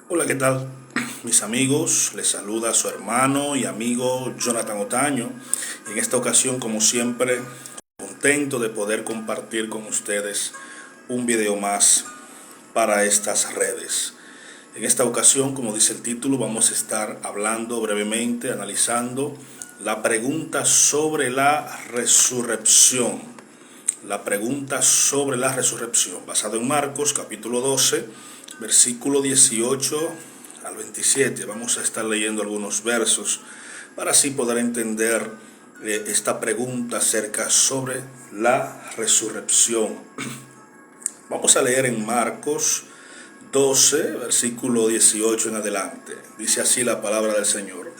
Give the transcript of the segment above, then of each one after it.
Hola, ¿qué tal? Mis amigos, les saluda su hermano y amigo Jonathan Otaño. En esta ocasión, como siempre, contento de poder compartir con ustedes un video más para estas redes. En esta ocasión, como dice el título, vamos a estar hablando brevemente, analizando la pregunta sobre la resurrección. La pregunta sobre la resurrección, basado en Marcos capítulo 12, versículo 18 al 27. Vamos a estar leyendo algunos versos para así poder entender esta pregunta acerca sobre la resurrección. Vamos a leer en Marcos 12, versículo 18 en adelante. Dice así la palabra del Señor.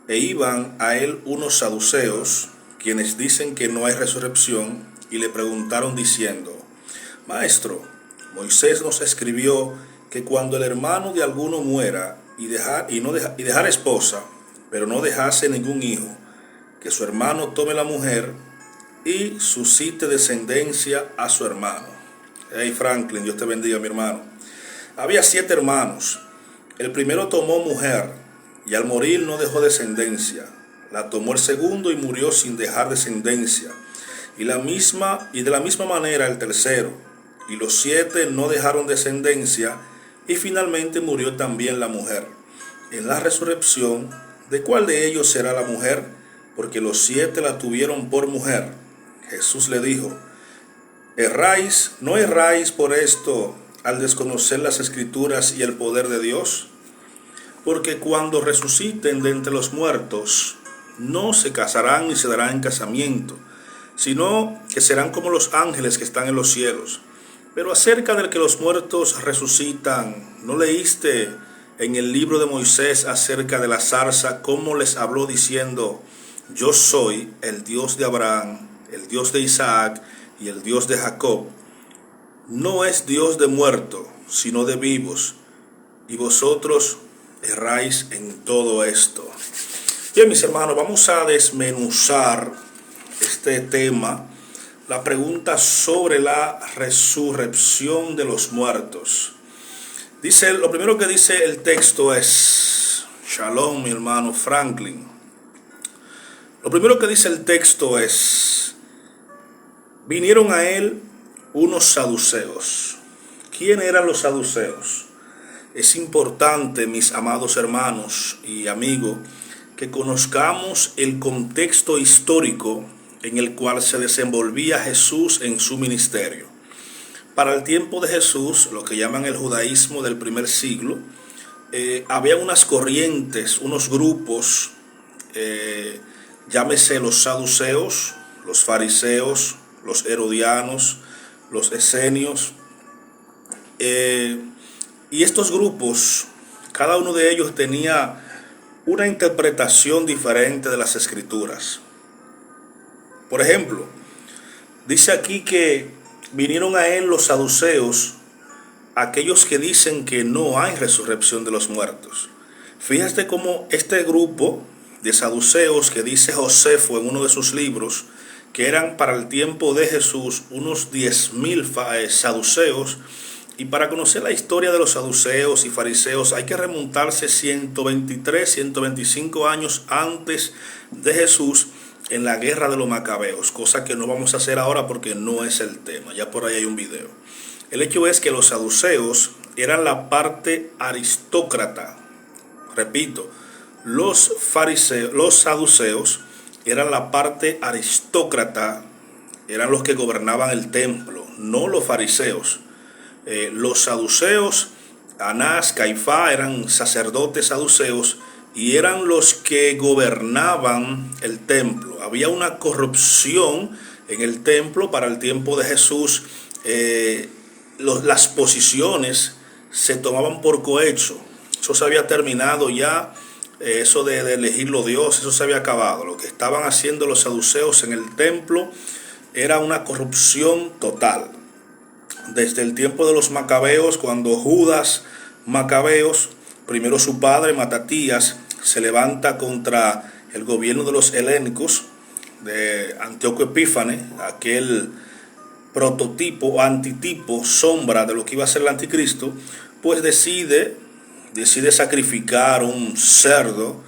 E iban a él unos saduceos, quienes dicen que no hay resurrección, y le preguntaron diciendo: Maestro, Moisés nos escribió que cuando el hermano de alguno muera y dejar esposa, pero no dejase ningún hijo, que su hermano tome la mujer y suscite descendencia a su hermano. Hey Franklin, Dios te bendiga, mi hermano. Había 7 hermanos. El primero tomó mujer y al morir no dejó descendencia. La tomó el segundo y murió sin dejar descendencia. Y de la misma manera el tercero. Y los 7 no dejaron descendencia, y finalmente murió también la mujer. En la resurrección, ¿de cuál de ellos será la mujer? Porque los 7 la tuvieron por mujer. Jesús le dijo: ¿No erráis por esto al desconocer las Escrituras y el poder de Dios? Porque cuando resuciten de entre los muertos, no se casarán ni se darán en casamiento, sino que serán como los ángeles que están en los cielos. Pero acerca del que los muertos resucitan, ¿no leíste en el libro de Moisés acerca de la zarza cómo les habló diciendo: Yo soy el Dios de Abraham, el Dios de Isaac y el Dios de Jacob? No es Dios de muertos, sino de vivos, y vosotros erráis en todo esto. Bien, mis hermanos, vamos a desmenuzar este tema, la pregunta sobre la resurrección de los muertos. Lo primero que dice el texto es, Shalom, mi hermano Franklin. Lo primero que dice el texto es: vinieron a él unos saduceos. ¿Quién eran los saduceos? Es importante, mis amados hermanos y amigos, que conozcamos el contexto histórico en el cual se desenvolvía Jesús en su ministerio. Para el tiempo de Jesús, lo que llaman el judaísmo del primer siglo, había unas corrientes, unos grupos, llámese los saduceos, los fariseos, los herodianos, los esenios, y estos grupos, cada uno de ellos tenía una interpretación diferente de las Escrituras. Por ejemplo, dice aquí que vinieron a él los saduceos, aquellos que dicen que no hay resurrección de los muertos. Fíjate cómo este grupo de saduceos que dice Josefo en uno de sus libros, que eran para el tiempo de Jesús unos 10,000 saduceos. Y para conocer la historia de los saduceos y fariseos hay que remontarse 123, 125 años antes de Jesús, en la guerra de los macabeos, cosa que no vamos a hacer ahora porque no es el tema, ya por ahí hay un video. El hecho es que los saduceos eran la parte aristócrata. Repito, los saduceos eran la parte aristócrata, eran los que gobernaban el templo, no los fariseos. Los saduceos, Anás, Caifás, eran sacerdotes saduceos y eran los que gobernaban el templo. Había una corrupción en el templo para el tiempo de Jesús. Las posiciones se tomaban por cohecho. Eso se había terminado ya, eso de elegirlo Dios, eso se había acabado. Lo que estaban haciendo los saduceos en el templo era una corrupción total. Desde el tiempo de los macabeos, cuando Judas Macabeos, primero su padre Matatías, se levanta contra el gobierno de los helénicos, de Antíoco Epífanes, aquel prototipo o antitipo, sombra de lo que iba a ser el anticristo, pues decide decide sacrificar un cerdo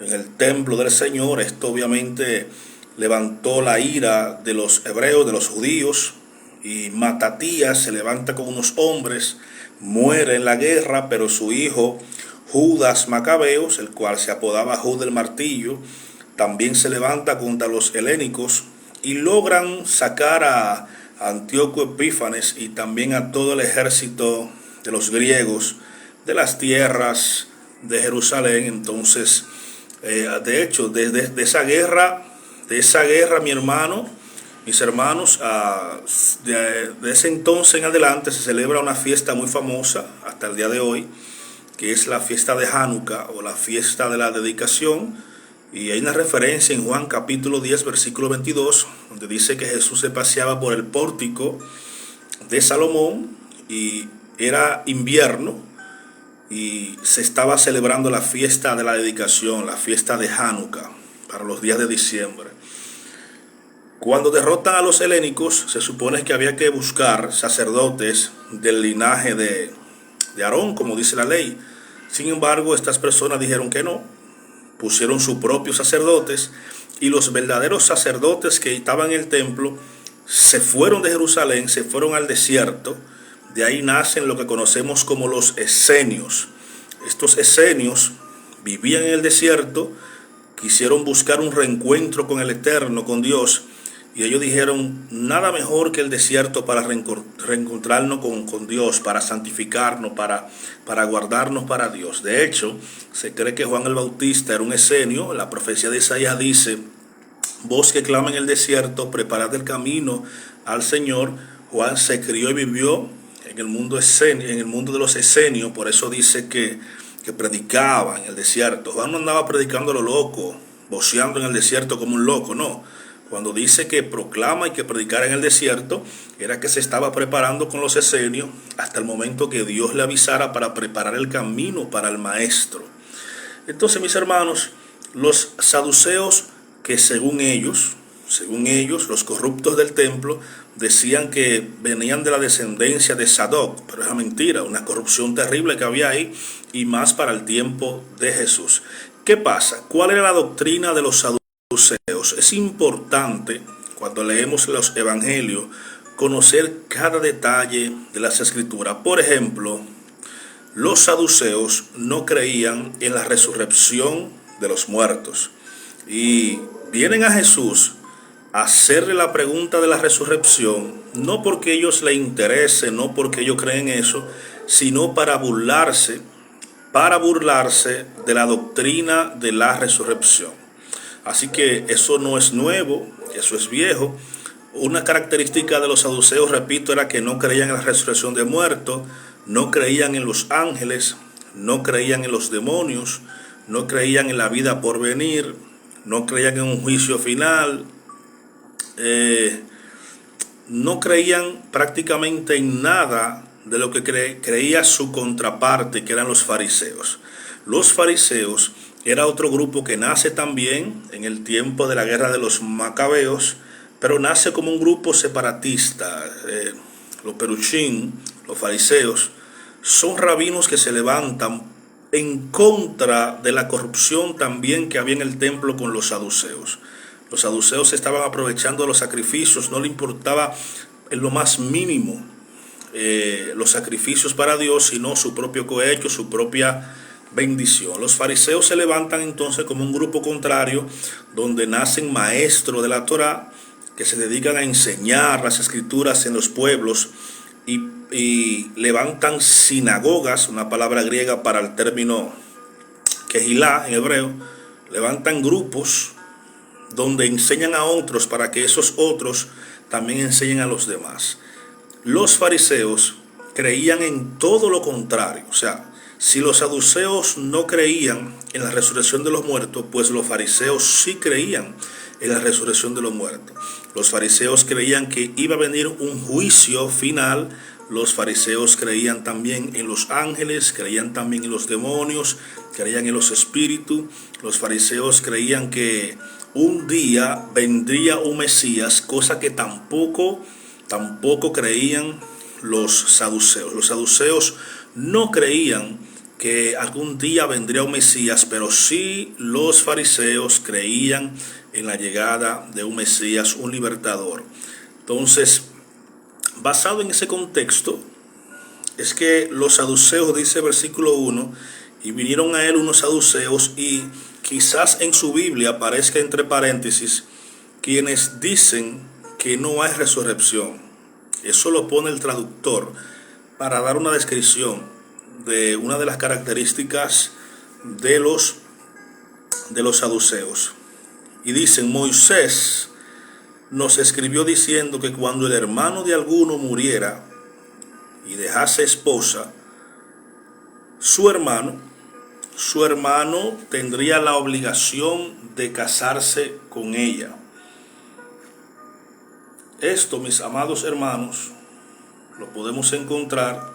en el templo del Señor. Esto obviamente levantó la ira de los hebreos, de los judíos, y Matatías se levanta con unos hombres, muere en la guerra, pero su hijo Judas Macabeos, el cual se apodaba Judas el Martillo, también se levanta contra los helénicos y logran sacar a Antíoco Epífanes y también a todo el ejército de los griegos de las tierras de Jerusalén. Entonces, de hecho, de esa guerra, mis hermanos, de ese entonces en adelante se celebra una fiesta muy famosa hasta el día de hoy, que es la fiesta de Hanukkah o la fiesta de la dedicación. Y hay una referencia en Juan capítulo 10, versículo 22, donde dice que Jesús se paseaba por el pórtico de Salomón y era invierno y se estaba celebrando la fiesta de la dedicación, la fiesta de Hanukkah, para los días de diciembre. Cuando derrotan a los helénicos, se supone que había que buscar sacerdotes del linaje de Aarón, como dice la ley. Sin embargo, estas personas dijeron que no, pusieron sus propios sacerdotes, y los verdaderos sacerdotes que estaban en el templo se fueron de Jerusalén, se fueron al desierto. De ahí nacen lo que conocemos como los esenios. Estos esenios vivían en el desierto, quisieron buscar un reencuentro con el Eterno, con Dios, y ellos dijeron, nada mejor que el desierto para reencontrarnos con Dios, para santificarnos, para guardarnos para Dios. De hecho, se cree que Juan el Bautista era un esenio. La profecía de Isaías dice, voz que clama en el desierto, preparad el camino al Señor. Juan se crió y vivió en el mundo de los esenios, por eso dice que predicaba en el desierto. Juan no andaba predicando a lo loco, voceando en el desierto como un loco, no. Cuando dice que proclama y que predicara en el desierto, era que se estaba preparando con los esenios hasta el momento que Dios le avisara para preparar el camino para el maestro. Entonces, mis hermanos, los saduceos, que según ellos, los corruptos del templo, decían que venían de la descendencia de Sadoc, pero es mentira, una corrupción terrible que había ahí, y más para el tiempo de Jesús. ¿Qué pasa? ¿Cuál era la doctrina de los saduceos? Es importante, cuando leemos los evangelios, conocer cada detalle de las escrituras. Por ejemplo, los saduceos no creían en la resurrección de los muertos, y vienen a Jesús a hacerle la pregunta de la resurrección, no porque ellos le interese, no porque ellos creen eso, sino para burlarse de la doctrina de la resurrección. Así que eso no es nuevo, eso es viejo. Una característica de los saduceos, repito, era que no creían en la resurrección de muertos, no creían en los ángeles, no creían en los demonios, no creían en la vida por venir, no creían en un juicio final, no creían prácticamente en nada de lo que creía su contraparte, que eran los fariseos. Los fariseos era otro grupo que nace también en el tiempo de la guerra de los Macabeos, pero nace como un grupo separatista. Los peruchín, los fariseos, son rabinos que se levantan en contra de la corrupción también que había en el templo con los saduceos. Los saduceos estaban aprovechando los sacrificios, no le importaba en lo más mínimo los sacrificios para Dios, sino su propio cohecho, su propia bendición. Los fariseos se levantan entonces como un grupo contrario, donde nacen maestros de la Torá que se dedican a enseñar las escrituras en los pueblos, y levantan sinagogas, una palabra griega para el término kehilá en hebreo. Levantan grupos donde enseñan a otros para que esos otros también enseñen a los demás. Los fariseos creían en todo lo contrario. O sea, si los saduceos no creían en la resurrección de los muertos, pues los fariseos sí creían en la resurrección de los muertos. Los fariseos creían que iba a venir un juicio final. Los fariseos creían también en los ángeles, creían también en los demonios, creían en los espíritus. Los fariseos creían que un día vendría un Mesías, cosa que tampoco creían los saduceos. Los saduceos no creían que algún día vendría un Mesías, pero sí los fariseos creían en la llegada de un Mesías, un libertador. Entonces, basado en ese contexto, es que los saduceos, dice versículo 1, y vinieron a él unos saduceos, y quizás en su Biblia aparezca entre paréntesis, quienes dicen que no hay resurrección. Eso lo pone el traductor para dar una descripción de una de las características de los saduceos. Y dicen: Moisés nos escribió diciendo que cuando el hermano de alguno muriera y dejase esposa, su hermano tendría la obligación de casarse con ella. Esto, mis amados hermanos, lo podemos encontrar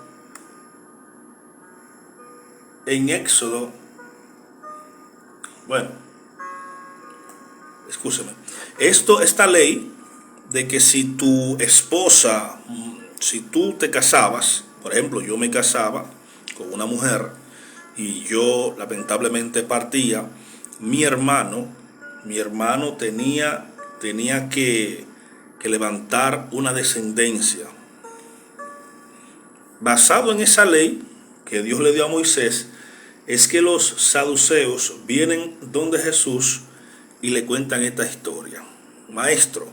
en Éxodo. Esta ley de que si tu esposa, si tú te casabas, por ejemplo, yo me casaba con una mujer y yo lamentablemente partía, mi hermano tenía que levantar una descendencia. Basado en esa ley que Dios le dio a Moisés, es que los saduceos vienen donde Jesús y le cuentan esta historia. Maestro,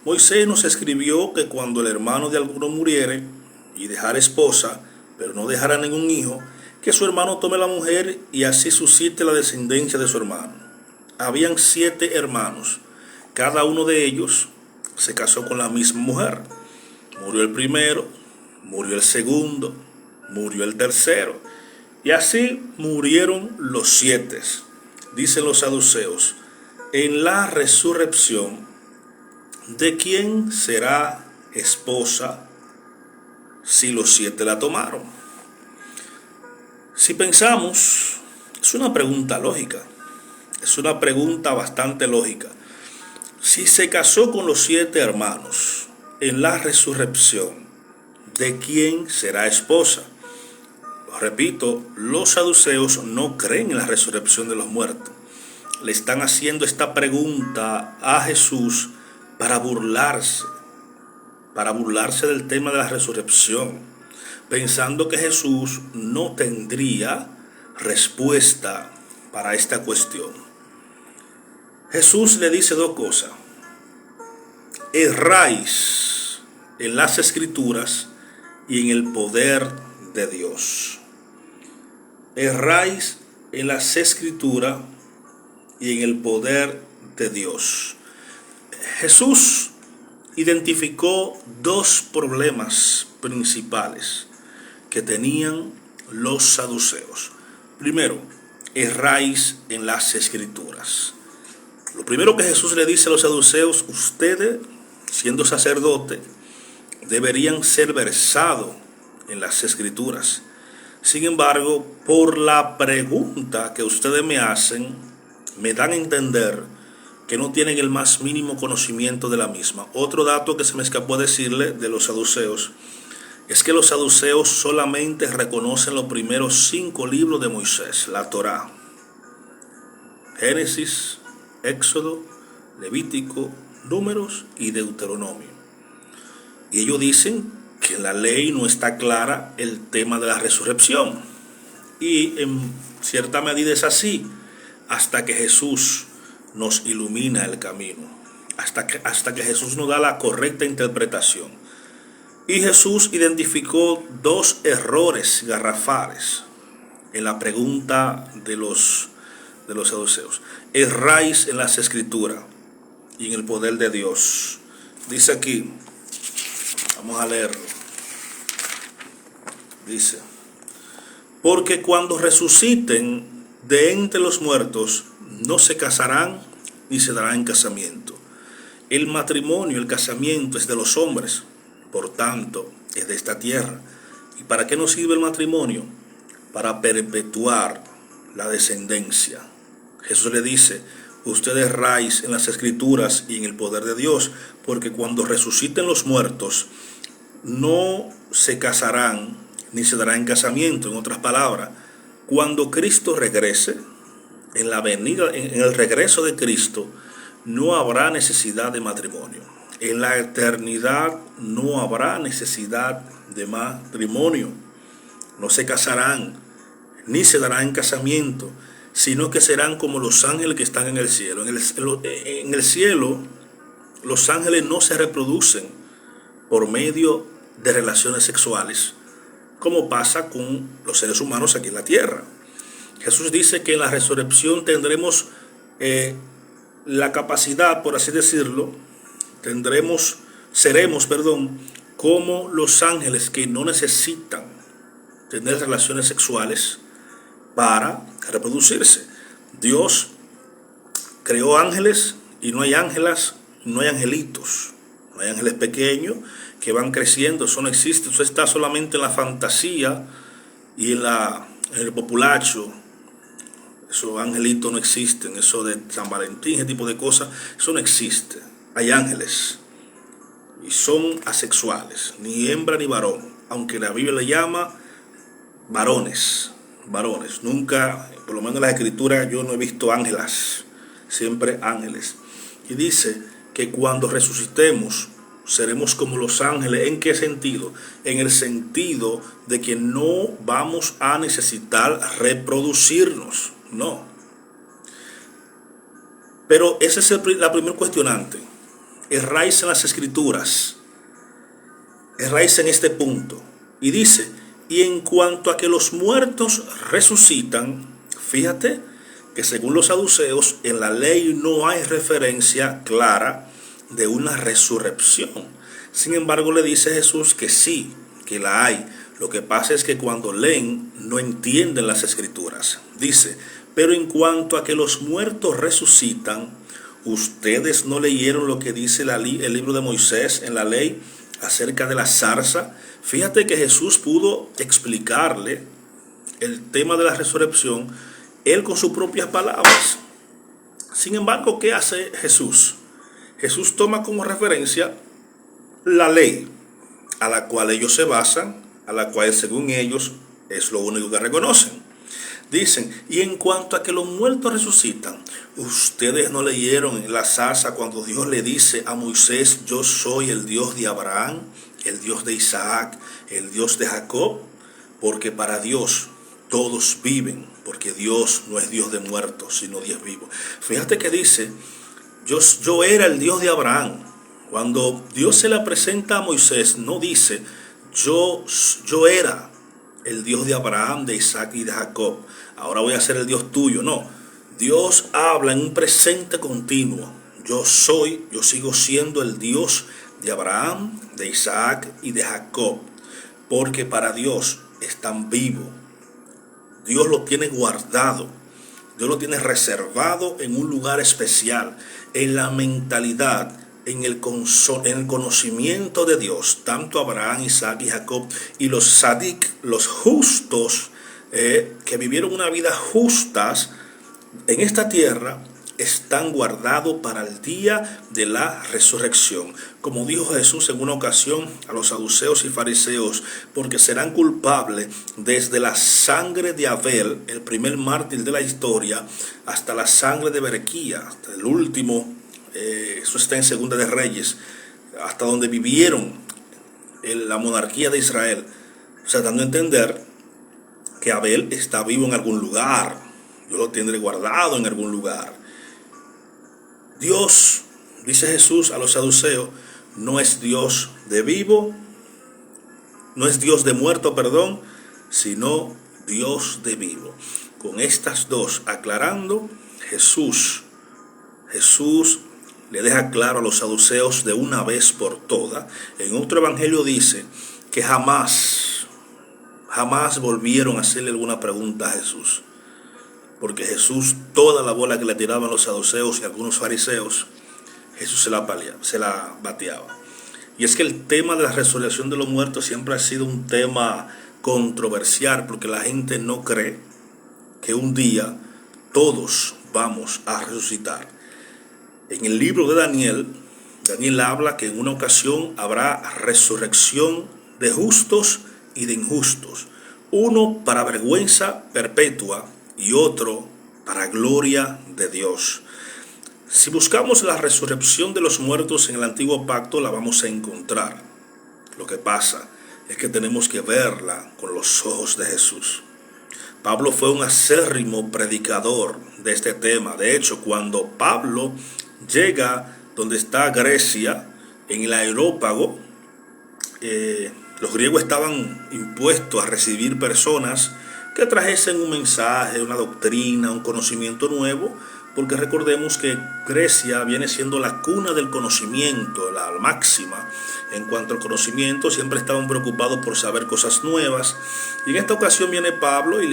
Moisés nos escribió que cuando el hermano de alguno muriere y dejara esposa, pero no dejara ningún hijo, que su hermano tome la mujer y así suscite la descendencia de su hermano. Habían 7 hermanos, cada uno de ellos se casó con la misma mujer. Murió el primero, murió el segundo, murió el tercero, y así murieron los 7. Dicen los saduceos: en la resurrección, ¿de quién será esposa si los 7 la tomaron? Si pensamos, es una pregunta lógica, es una pregunta bastante lógica. Si se casó con los 7 hermanos, en la resurrección, ¿de quién será esposa? Repito, los saduceos no creen en la resurrección de los muertos. Le están haciendo esta pregunta a Jesús para burlarse del tema de la resurrección, pensando que Jesús no tendría respuesta para esta cuestión. Jesús le dice 2 cosas: erráis en las Escrituras y en el poder de Dios. Erráis en las Escrituras y en el poder de Dios. Jesús identificó 2 problemas principales que tenían los saduceos. Primero, erráis en las Escrituras. Lo primero que Jesús le dice a los saduceos: ustedes, siendo sacerdotes, deberían ser versados en las Escrituras. Sin embargo, por la pregunta que ustedes me hacen, me dan a entender que no tienen el más mínimo conocimiento de la misma. Otro dato que se me escapó decirle de los saduceos es que los saduceos solamente reconocen los primeros 5 libros de Moisés, la Torá: Génesis, Éxodo, Levítico, Números y Deuteronomio. Y ellos dicen que en la ley no está clara el tema de la resurrección. Y en cierta medida es así, hasta que Jesús nos ilumina el camino, hasta que Jesús nos da la correcta interpretación. Y Jesús identificó 2 errores garrafales en la pregunta de los saduceos. Erráis en las Escrituras y en el poder de Dios. Dice aquí, vamos a leerlo. Dice: porque cuando resuciten de entre los muertos, no se casarán ni se darán en casamiento. El matrimonio, el casamiento es de los hombres, por tanto, es de esta tierra. ¿Y para qué nos sirve el matrimonio? Para perpetuar la descendencia. Jesús le dice: ustedes erráis en las Escrituras y en el poder de Dios, porque cuando resuciten los muertos, no se casarán ni se darán en casamiento. En otras palabras, cuando Cristo regrese, en la venida, en el regreso de Cristo, no habrá necesidad de matrimonio. En la eternidad no habrá necesidad de matrimonio. No se casarán, ni se darán en casamiento, sino que serán como los ángeles que están en el cielo. En el cielo, los ángeles no se reproducen por medio de relaciones sexuales, como pasa con los seres humanos aquí en la tierra. Jesús dice que en la resurrección tendremos la capacidad, por así decirlo, seremos, como los ángeles que no necesitan tener relaciones sexuales para reproducirse. Dios creó ángeles y no hay ángelas, no hay angelitos, no hay ángeles pequeños que van creciendo. Eso no existe, eso está solamente en la fantasía y en el populacho. Esos angelitos no existen, eso de San Valentín, ese tipo de cosas, eso no existe. Hay ángeles y son asexuales, ni hembra ni varón, aunque la Biblia le llama varones. Nunca, por lo menos en las escrituras, yo no he visto ángelas, siempre ángeles. Y dice que cuando resucitemos seremos como los ángeles. ¿En qué sentido? En el sentido de que no vamos a necesitar reproducirnos, no. Pero esa es la primer cuestionante. Erráis en las escrituras, erráis en este punto. Y dice, y en cuanto a que los muertos resucitan, fíjate que según los saduceos, en la ley no hay referencia clara de una resurrección. Sin embargo, le dice Jesús que sí, que la hay. Lo que pasa es que cuando leen, no entienden las escrituras. Dice, pero en cuanto a que los muertos resucitan, ¿ustedes no leyeron lo que dice el libro de Moisés en la ley acerca de la zarza? Fíjate que Jesús pudo explicarle el tema de la resurrección, él con sus propias palabras. Sin embargo, ¿qué hace Jesús? Jesús toma como referencia la ley a la cual ellos se basan, a la cual según ellos es lo único que reconocen. Dicen, y en cuanto a que los muertos resucitan, ¿ustedes no leyeron en la zarza cuando Dios le dice a Moisés, yo soy el Dios de Abraham, el Dios de Isaac, el Dios de Jacob? Porque para Dios todos viven, porque Dios no es Dios de muertos, sino Dios vivo. Fíjate que dice, yo era el Dios de Abraham. Cuando Dios se la presenta a Moisés, no dice, yo era el Dios de Abraham, de Isaac y de Jacob, ahora voy a ser el Dios tuyo. No, Dios habla en un presente continuo. Yo sigo siendo el Dios de Abraham, de Isaac y de Jacob, porque para Dios están vivos. Dios lo tiene guardado, Dios lo tiene reservado en un lugar especial, en la mentalidad, en el conocimiento de Dios, tanto Abraham, Isaac y Jacob, y los sadik, los justos, que vivieron una vida justas en esta tierra, están guardados para el día de la resurrección. Como dijo Jesús en una ocasión a los saduceos y fariseos, porque serán culpables desde la sangre de Abel, el primer mártir de la historia, hasta la sangre de Berequía, hasta el último. Eso está en Segunda de Reyes, hasta donde vivieron la monarquía de Israel. O sea, dando a entender que Abel está vivo en algún lugar, yo lo tendré guardado en algún lugar. Dios, dice Jesús a los saduceos, no es Dios de vivo, no es Dios de muerto, sino Dios de vivo. Con estas dos aclarando, Jesús le deja claro a los saduceos de una vez por todas. En otro evangelio dice que jamás volvieron a hacerle alguna pregunta a Jesús, porque Jesús, toda la bola que le tiraban los saduceos y algunos fariseos, Jesús se la bateaba. Y es que el tema de la resurrección de los muertos siempre ha sido un tema controversial, porque la gente no cree que un día todos vamos a resucitar. En el libro de Daniel habla que en una ocasión habrá resurrección de justos y de injustos. uno para vergüenza perpetua y otro para gloria de Dios. Si buscamos la resurrección de los muertos en el antiguo pacto, la vamos a encontrar. Lo que pasa es que tenemos que verla con los ojos de Jesús. Pablo fue un acérrimo predicador de este tema. De hecho, cuando Pablo llega donde está Grecia, en el Areópago, los griegos estaban impuestos a recibir personas que trajesen un mensaje, una doctrina, un conocimiento nuevo, porque recordemos que Grecia viene siendo la cuna del conocimiento, la máxima en cuanto al conocimiento. Siempre estaban preocupados por saber cosas nuevas. Y en esta ocasión viene Pablo y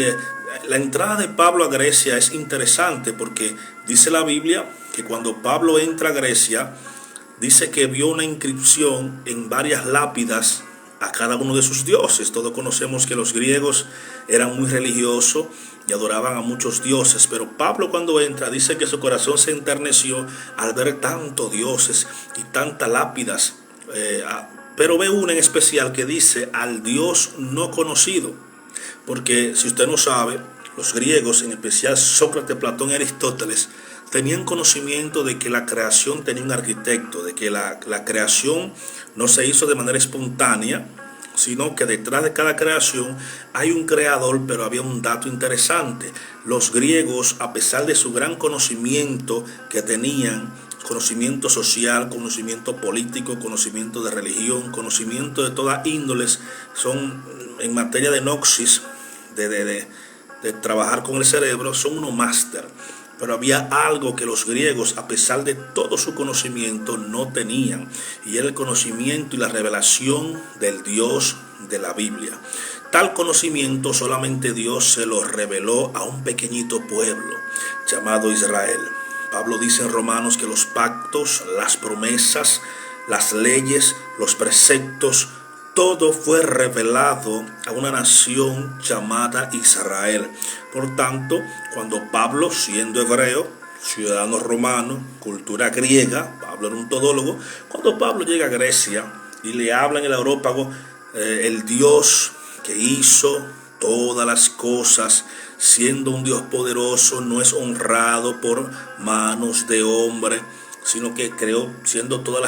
la entrada de Pablo a Grecia es interesante, porque dice la Biblia que cuando Pablo entra a Grecia, dice que vio una inscripción en varias lápidas a cada uno de sus dioses. Todos conocemos que los griegos eran muy religiosos y adoraban a muchos dioses, pero Pablo cuando entra dice que su corazón se enterneció al ver tantos dioses y tantas lápidas, pero ve una en especial que dice al Dios no conocido, porque si usted no sabe, los griegos, en especial Sócrates, Platón y Aristóteles, tenían conocimiento de que la creación tenía un arquitecto, de que la creación no se hizo de manera espontánea, sino que detrás de cada creación hay un creador. Pero había un dato interesante: los griegos, a pesar de su gran conocimiento que tenían, conocimiento social, conocimiento político, conocimiento de religión, conocimiento de toda índoles, son en materia de noxis, de trabajar con el cerebro, son unos máster. Pero había algo que los griegos, a pesar de todo su conocimiento, no tenían, y era el conocimiento y la revelación del Dios de la Biblia. Tal conocimiento solamente Dios se lo reveló a un pequeñito pueblo llamado Israel. Pablo dice en Romanos que los pactos, las promesas, las leyes, los preceptos, todo fue revelado a una nación llamada Israel. Por tanto, cuando Pablo, siendo hebreo, ciudadano romano, cultura griega, Pablo era un todólogo, cuando Pablo llega a Grecia y le habla en el Areópago, el Dios que hizo todas las cosas, siendo un Dios poderoso, no es honrado por manos de hombre, sino que creando todas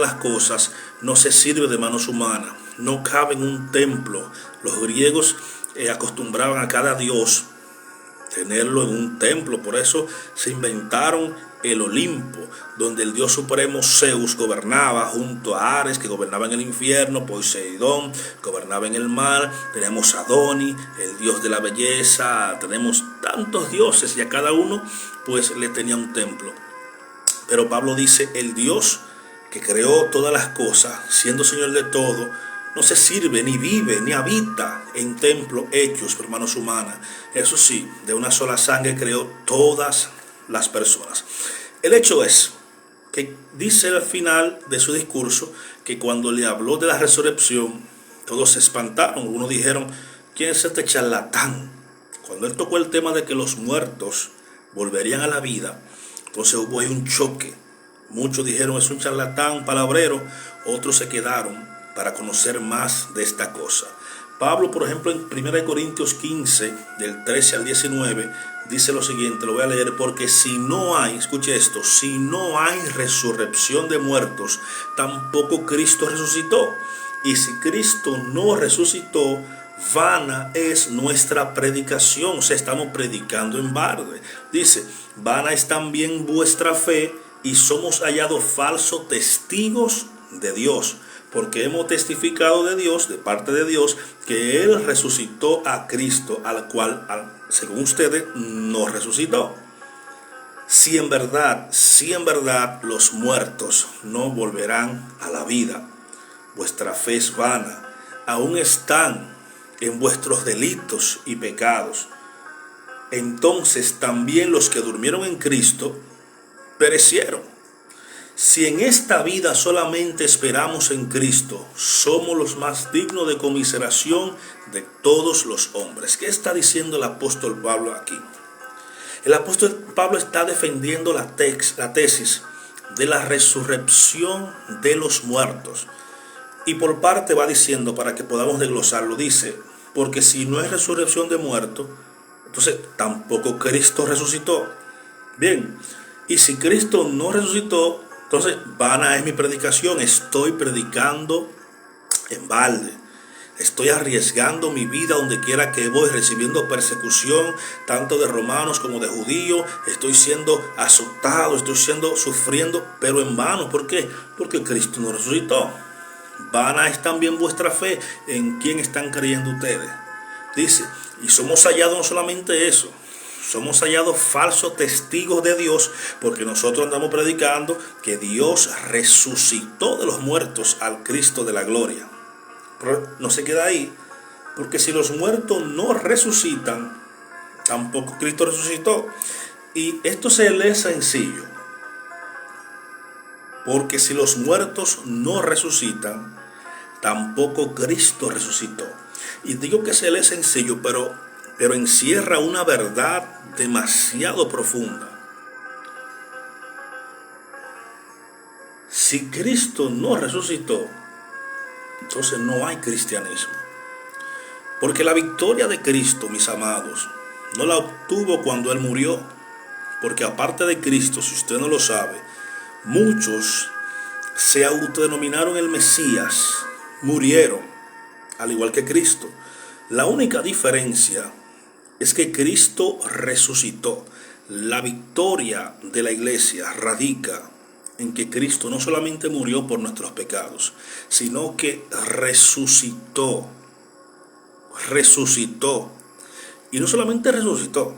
las cosas, no se sirve de manos humanas, no cabe en un templo. Los griegos acostumbraban a cada dios tenerlo en un templo, por eso se inventaron el Olimpo, donde el dios supremo Zeus gobernaba junto a Ares, que gobernaba en el infierno, Poseidón gobernaba en el mar, tenemos a Adoni, el dios de la belleza, tenemos tantos dioses y a cada uno pues le tenía un templo. Pero Pablo dice, el Dios que creó todas las cosas, siendo Señor de todo, no se sirve, ni vive, ni habita en templos hechos por manos humanas. Eso sí, de una sola sangre creó todas las personas. El hecho es que dice al final de su discurso que cuando le habló de la resurrección, todos se espantaron. Algunos dijeron, ¿quién es este charlatán? Cuando él tocó el tema de que los muertos volverían a la vida, entonces hubo ahí un choque. Muchos dijeron, es un charlatán, palabrero. Otros se quedaron para conocer más de esta cosa. Pablo, por ejemplo, en 1 Corintios 15, del 13 al 19, dice lo siguiente, lo voy a leer: porque si no hay, escuche esto, si no hay resurrección de muertos, tampoco Cristo resucitó. Y si Cristo no resucitó, vana es nuestra predicación. O sea, estamos predicando en balde. Dice, vana es también vuestra fe, y somos hallados falsos testigos de Dios, porque hemos testificado de Dios, de parte de Dios, que Él resucitó a Cristo, al cual, según ustedes, no resucitó. Si en verdad los muertos no volverán a la vida, vuestra fe es vana, aún están en vuestros delitos y pecados. Entonces también los que durmieron en Cristo perecieron. Si en esta vida solamente esperamos en Cristo, somos los más dignos de conmiseración de todos los hombres. ¿Qué está diciendo el apóstol Pablo aquí? El apóstol Pablo está defendiendo la tesis de la resurrección de los muertos. Y por parte va diciendo, para que podamos desglosarlo, dice, porque si no hay resurrección de muertos, entonces tampoco Cristo resucitó. Bien, y si Cristo no resucitó, entonces vana es mi predicación, estoy predicando en balde. Estoy arriesgando mi vida donde quiera que voy, recibiendo persecución, tanto de romanos como de judíos. Estoy siendo azotado, sufriendo, pero en vano. ¿Por qué? Porque Cristo no resucitó. Vana es también vuestra fe. ¿En quién están creyendo ustedes? Dice, y somos hallados no solamente eso, somos hallados falsos testigos de Dios, porque nosotros andamos predicando que Dios resucitó de los muertos al Cristo de la gloria. Pero no se queda ahí, porque si los muertos no resucitan, tampoco Cristo resucitó. Y esto se lee sencillo, porque si los muertos no resucitan, tampoco Cristo resucitó. Y digo que se lee sencillo, pero encierra una verdad demasiado profunda. Si Cristo no resucitó, entonces no hay cristianismo. Porque la victoria de Cristo, mis amados, no la obtuvo cuando Él murió. Porque aparte de Cristo, si usted no lo sabe, muchos se autodenominaron el Mesías, murieron, al igual que Cristo. La única diferencia es que Cristo resucitó. La victoria de la iglesia radica en que Cristo no solamente murió por nuestros pecados, sino que resucitó. Y no solamente resucitó.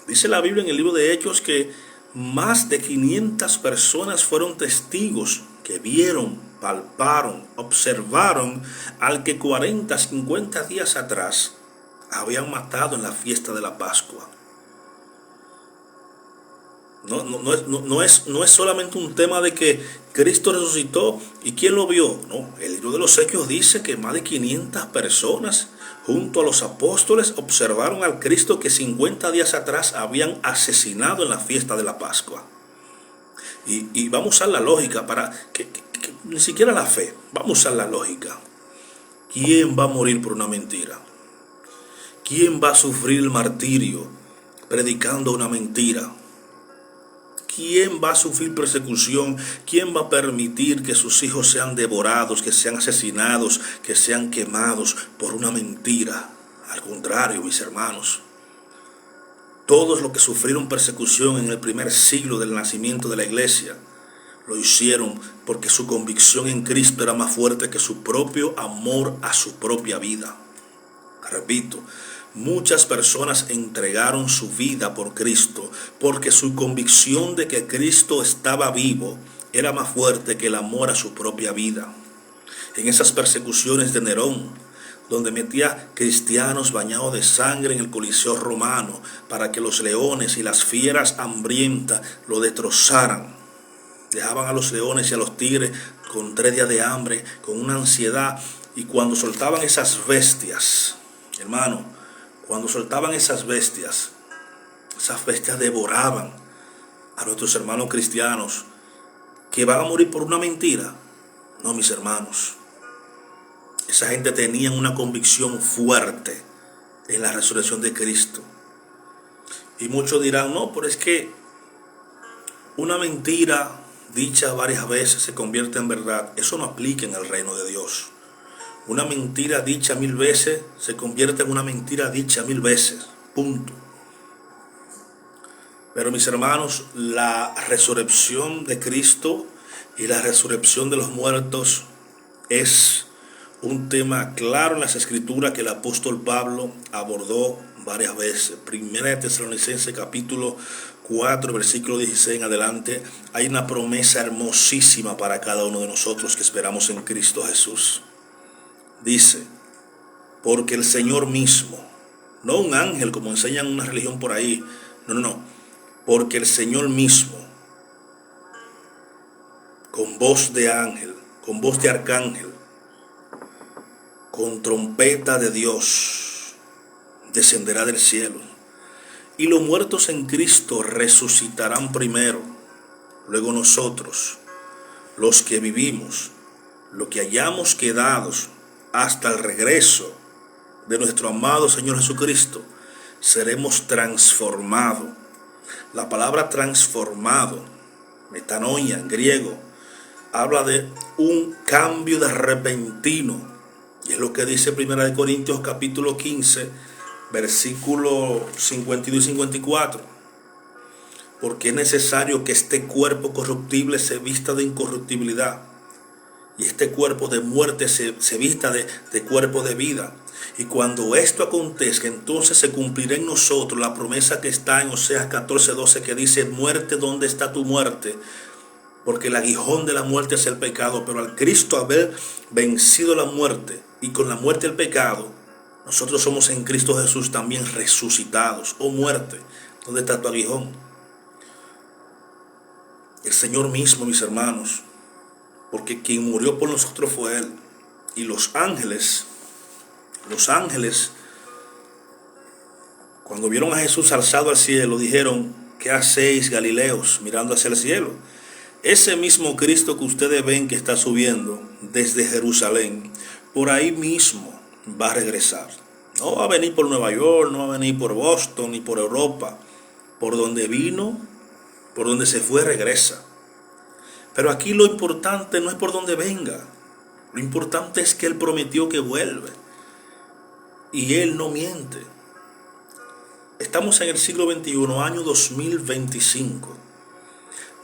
Dice la Biblia en el libro de Hechos que más de 500 personas fueron testigos que vieron, palparon, observaron al que 40, 50 días atrás habían matado en la fiesta de la Pascua. No es solamente un tema de que Cristo resucitó y ¿quién lo vio? No, el libro de los Hechos dice que más de 500 personas junto a los apóstoles observaron al Cristo que 50 días atrás habían asesinado en la fiesta de la Pascua. Y vamos a usar la lógica para que ni siquiera la fe, vamos a usar la lógica. ¿Quién va a morir por una mentira? ¿Quién va a sufrir el martirio predicando una mentira? ¿Quién va a sufrir persecución? ¿Quién va a permitir que sus hijos sean devorados, que sean asesinados, que sean quemados por una mentira? Al contrario, mis hermanos, todos los que sufrieron persecución en el primer siglo del nacimiento de la iglesia, lo hicieron porque su convicción en Cristo era más fuerte que su propio amor a su propia vida. Repito, muchas personas entregaron su vida por Cristo porque su convicción de que Cristo estaba vivo era más fuerte que el amor a su propia vida. En esas persecuciones de Nerón, donde metía cristianos bañados de sangre en el Coliseo romano para que los leones y las fieras hambrientas lo destrozaran, dejaban a los leones y a los tigres con 3 días de hambre, con una ansiedad, y cuando soltaban esas bestias, hermano, cuando soltaban esas bestias devoraban a nuestros hermanos cristianos que van a morir por una mentira. No, mis hermanos, esa gente tenía una convicción fuerte en la resurrección de Cristo. Y muchos dirán, no, pero es que una mentira dicha varias veces se convierte en verdad. Eso no aplica en el reino de Dios. Una mentira dicha 1000 veces se convierte en una mentira dicha 1000 veces. Punto. Pero mis hermanos, la resurrección de Cristo y la resurrección de los muertos es un tema claro en las Escrituras que el apóstol Pablo abordó varias veces. Primera de Tesalonicenses capítulo 4, versículo 16 en adelante, hay una promesa hermosísima para cada uno de nosotros que esperamos en Cristo Jesús. Dice, porque el Señor mismo, no un ángel como enseñan una religión por ahí, no, porque el Señor mismo, con voz de ángel, con voz de arcángel, con trompeta de Dios, descenderá del cielo, y los muertos en Cristo resucitarán primero. Luego nosotros, los que vivimos, lo que hayamos quedado hasta el regreso de nuestro amado Señor Jesucristo, seremos transformados. La palabra transformado, metanoia en griego, habla de un cambio de repentino. Y es lo que dice 1 Corintios capítulo 15, versículo 52 y 54. Porque es necesario que este cuerpo corruptible se vista de incorruptibilidad, y este cuerpo de muerte se vista de cuerpo de vida. Y cuando esto acontezca, entonces se cumplirá en nosotros la promesa que está en Oseas 14:12, que dice: muerte, ¿dónde está tu muerte? Porque el aguijón de la muerte es el pecado, pero al Cristo haber vencido la muerte, y con la muerte el pecado, nosotros somos en Cristo Jesús también resucitados. Oh muerte, ¿dónde está tu aguijón? El Señor mismo, mis hermanos, porque quien murió por nosotros fue Él. Y los ángeles, cuando vieron a Jesús alzado al cielo, dijeron: ¿qué hacéis, Galileos, mirando hacia el cielo? Ese mismo Cristo que ustedes ven que está subiendo desde Jerusalén, por ahí mismo va a regresar. No va a venir por Nueva York, no va a venir por Boston ni por Europa. Por donde vino, por donde se fue, regresa. Pero aquí lo importante no es por donde venga. Lo importante es que Él prometió que vuelve. Y Él no miente. Estamos en el siglo XXI, año 2025,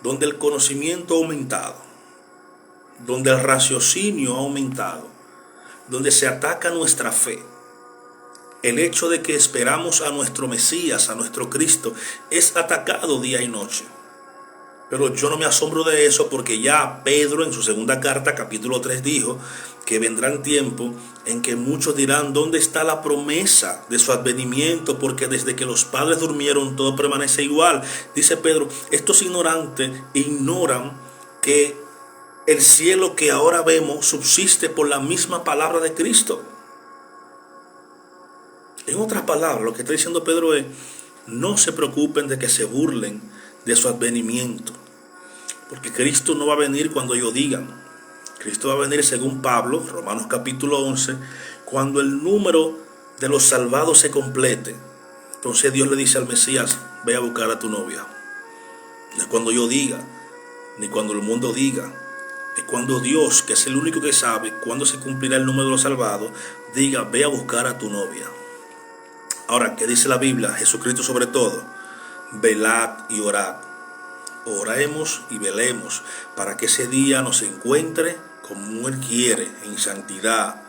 donde el conocimiento ha aumentado, donde el raciocinio ha aumentado, donde se ataca nuestra fe. El hecho de que esperamos a nuestro Mesías, a nuestro Cristo, es atacado día y noche. Pero yo no me asombro de eso, porque ya Pedro en su segunda carta, capítulo 3, dijo que vendrán tiempos en que muchos dirán: ¿dónde está la promesa de su advenimiento? Porque desde que los padres durmieron todo permanece igual. Dice Pedro: estos ignorantes ignoran que el cielo que ahora vemos subsiste por la misma palabra de Cristo. En otras palabras, lo que está diciendo Pedro es: no se preocupen de que se burlen de su advenimiento, porque Cristo no va a venir cuando ellos digan. Cristo va a venir, según Pablo, Romanos capítulo 11, cuando el número de los salvados se complete. Entonces Dios le dice al Mesías: ve a buscar a tu novia. No es cuando yo diga, ni cuando el mundo diga. Es cuando Dios, que es el único que sabe cuándo se cumplirá el número de los salvados, diga: ve a buscar a tu novia. Ahora, ¿qué dice la Biblia? Jesucristo sobre todo: velad y orad. Oremos y velemos para que ese día nos encuentre como Él quiere, en santidad,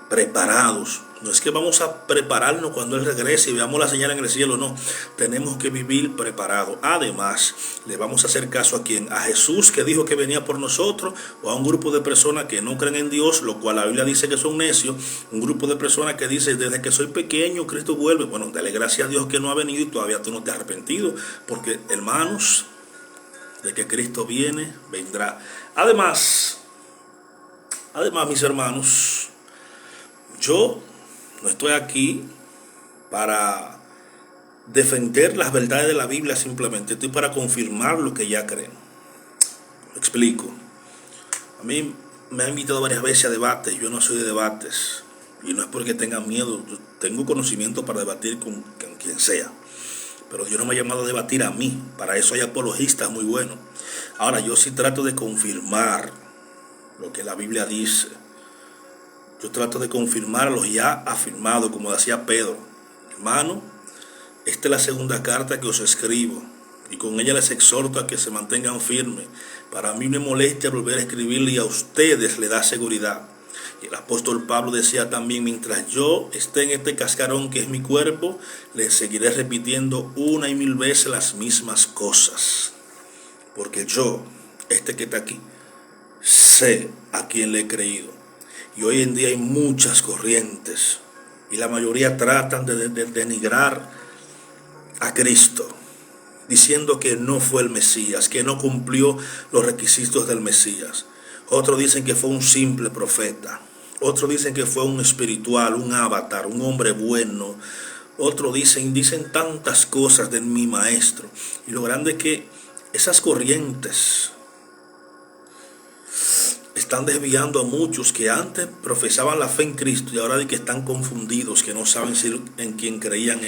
preparados. No es que vamos a prepararnos cuando Él regrese y veamos la señal en el cielo, no. Tenemos que vivir preparados. Además, le vamos a hacer caso a quién: a Jesús, que dijo que venía por nosotros, o a un grupo de personas que no creen en Dios, lo cual la Biblia dice que son necios. Un grupo de personas que dice: desde que soy pequeño Cristo vuelve. Bueno, dale gracias a Dios que no ha venido y todavía tú no te has arrepentido, porque hermanos, de que Cristo viene, vendrá. Además, mis hermanos, yo no estoy aquí para defender las verdades de la Biblia simplemente. Estoy para confirmar lo que ya creen. Lo explico. A mí me han invitado varias veces a debates. Yo no soy de debates. Y no es porque tenga miedo. Yo tengo conocimiento para debatir con quien sea. Pero Dios no me ha llamado a debatir a mí. Para eso hay apologistas muy buenos. Ahora, yo sí trato de confirmar lo que la Biblia dice. Yo trato de confirmar lo ya afirmado, como decía Pedro. Hermano, esta es la segunda carta que os escribo, y con ella les exhorto a que se mantengan firmes. Para mí no me molesta volver a escribirle, y a ustedes le da seguridad. Y el apóstol Pablo decía también: mientras yo esté en este cascarón que es mi cuerpo, les seguiré repitiendo una y mil veces las mismas cosas. Porque yo, que está aquí, sé a quién le he creído. Y hoy en día hay muchas corrientes, y la mayoría tratan de denigrar a Cristo, diciendo que no fue el Mesías, que no cumplió los requisitos del Mesías. Otros dicen que fue un simple profeta. Otros dicen que fue un espiritual, un avatar, un hombre bueno. Otros dicen tantas cosas de mi maestro. Y lo grande es que esas corrientes están desviando a muchos que antes profesaban la fe en Cristo y ahora de que están confundidos, que no saben si en quien creían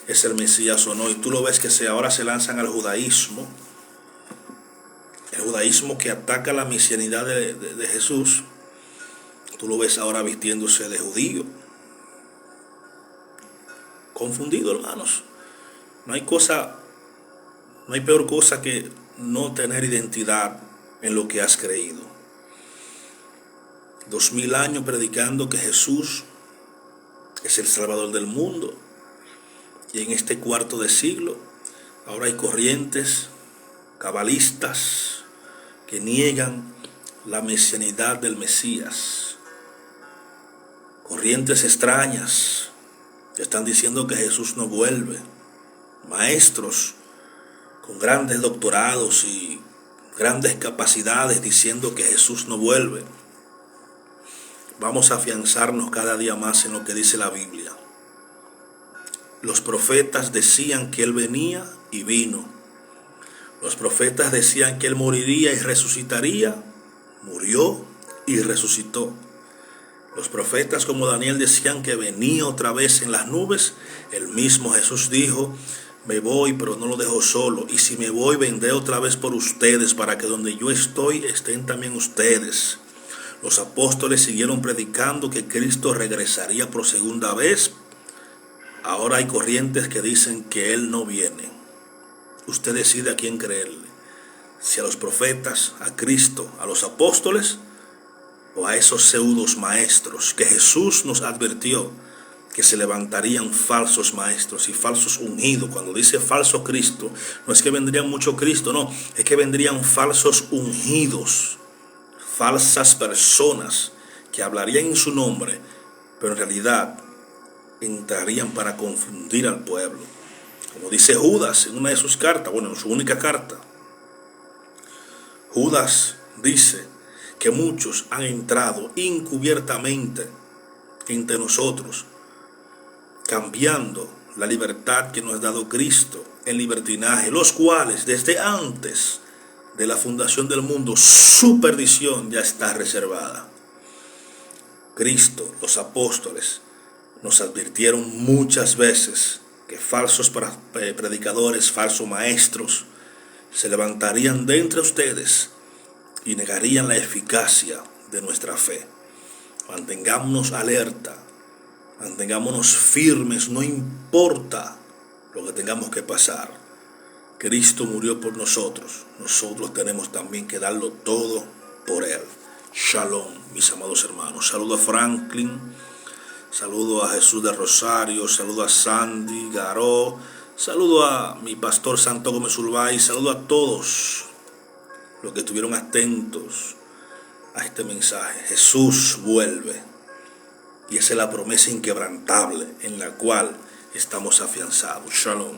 es el Mesías o no. Y tú lo ves que ahora se lanzan al judaísmo, el judaísmo que ataca la mesianidad de Jesús. Tú lo ves ahora vistiéndose de judío. Confundido, hermanos. No hay peor cosa que no tener identidad en lo que has creído. 2000 años predicando que Jesús es el Salvador del mundo. Y en este cuarto de siglo, ahora hay corrientes cabalistas que niegan la mesianidad del Mesías. Corrientes extrañas que están diciendo que Jesús no vuelve. Maestros con grandes doctorados y grandes capacidades diciendo que Jesús no vuelve. Vamos a afianzarnos cada día más en lo que dice la Biblia. Los profetas decían que Él venía y vino. Los profetas decían que Él moriría y resucitaría. Murió y resucitó. Los profetas como Daniel decían que venía otra vez en las nubes. El mismo Jesús dijo: me voy, pero no lo dejo solo. Y si me voy, vendré otra vez por ustedes, para que donde yo estoy, estén también ustedes. Los apóstoles siguieron predicando que Cristo regresaría por segunda vez. Ahora hay corrientes que dicen que Él no viene. Usted decide a quién creerle. Si a los profetas, a Cristo, a los apóstoles, o a esos pseudos maestros que Jesús nos advirtió que se levantarían falsos maestros y falsos ungidos. Cuando dice falso Cristo, no es que vendrían mucho Cristo, no, es que vendrían falsos ungidos, falsas personas que hablarían en su nombre, pero en realidad entrarían para confundir al pueblo. Como dice Judas en una de sus cartas, bueno, en su única carta, Judas dice que muchos han entrado encubiertamente entre nosotros, cambiando la libertad que nos ha dado Cristo en libertinaje, los cuales desde antes de la fundación del mundo su perdición ya está reservada. Cristo, los apóstoles, nos advirtieron muchas veces que falsos predicadores, falsos maestros, se levantarían de entre ustedes y negarían la eficacia de nuestra fe. Mantengámonos alerta, mantengámonos firmes, no importa lo que tengamos que pasar. Cristo murió por nosotros, nosotros tenemos también que darlo todo por Él. Shalom, mis amados hermanos. Saludo a Franklin, saludo a Jesús de Rosario, saludo a Sandy Garó, saludo a mi pastor Santo Gómez Urbay, saludo a todos los que estuvieron atentos a este mensaje. Jesús vuelve y esa es la promesa inquebrantable en la cual estamos afianzados. Shalom.